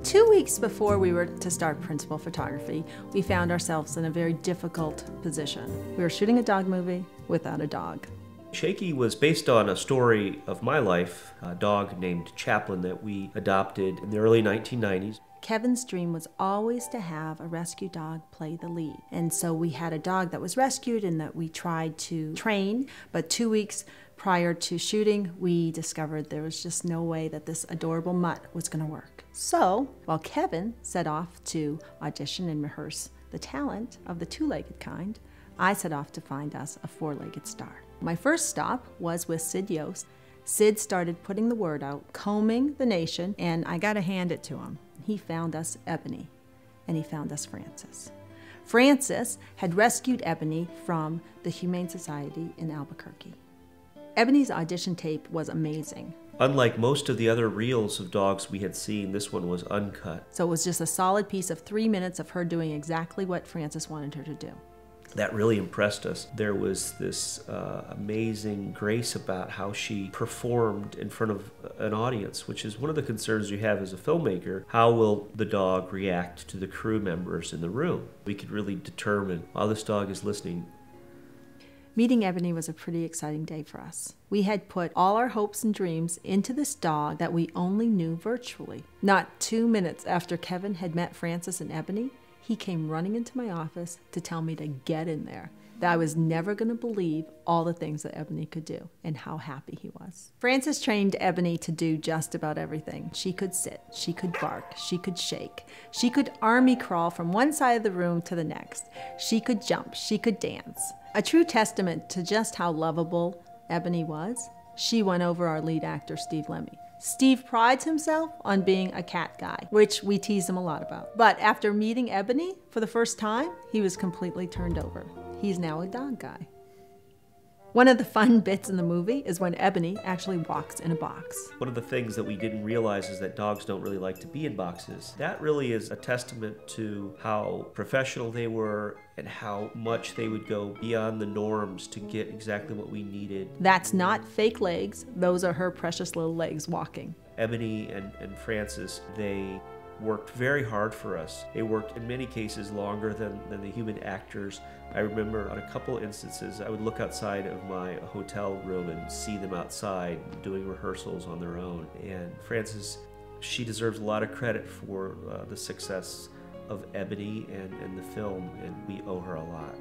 2 weeks before we were to start principal photography, we found ourselves in a very difficult position. We were shooting a dog movie without a dog. Shakey was based on a story of my life, a dog named Chaplin that we adopted in the early 1990s. Kevin's dream was always to have a rescue dog play the lead. And so we had a dog that was rescued and that we tried to train, but 2 weeks prior to shooting, we discovered there was just no way that this adorable mutt was going to work. So, while Kevin set off to audition and rehearse the talent of the two-legged kind, I set off to find us a four-legged star. My first stop was with Sid Yost. Sid started putting the word out, combing the nation, and I got to hand it to him. He found us Ebony, and he found us Frances. Frances had rescued Ebony from the Humane Society in Albuquerque. Ebony's audition tape was amazing. Unlike most of the other reels of dogs we had seen, this one was uncut. So it was just a solid piece of 3 minutes of her doing exactly what Frances wanted her to do. That really impressed us. There was this amazing grace about how she performed in front of an audience, which is one of the concerns you have as a filmmaker. How will the dog react to the crew members in the room? We could really determine, while this dog is listening. Meeting Ebony was a pretty exciting day for us. We had put all our hopes and dreams into this dog that we only knew virtually. Not 2 minutes after Kevin had met Frances and Ebony, he came running into my office to tell me to get in there, that I was never going to believe all the things that Ebony could do and how happy he was. Frances trained Ebony to do just about everything. She could sit, she could bark, she could shake, she could army crawl from one side of the room to the next, she could jump, she could dance. A true testament to just how lovable Ebony was, she won over our lead actor, Steve Lemmy. Steve prides himself on being a cat guy, which we tease him a lot about. But after meeting Ebony for the first time, he was completely turned over. He's now a dog guy. One of the fun bits in the movie is when Ebony actually walks in a box. One of the things that we didn't realize is that dogs don't really like to be in boxes. That really is a testament to how professional they were and how much they would go beyond the norms to get exactly what we needed. That's not fake legs. Those are her precious little legs walking. Ebony and Frances, they worked very hard for us. They worked in many cases longer than the human actors. I remember on a couple instances I would look outside of my hotel room and see them outside doing rehearsals on their own. And Frances, she deserves a lot of credit for the success of Ebony and the film, and we owe her a lot.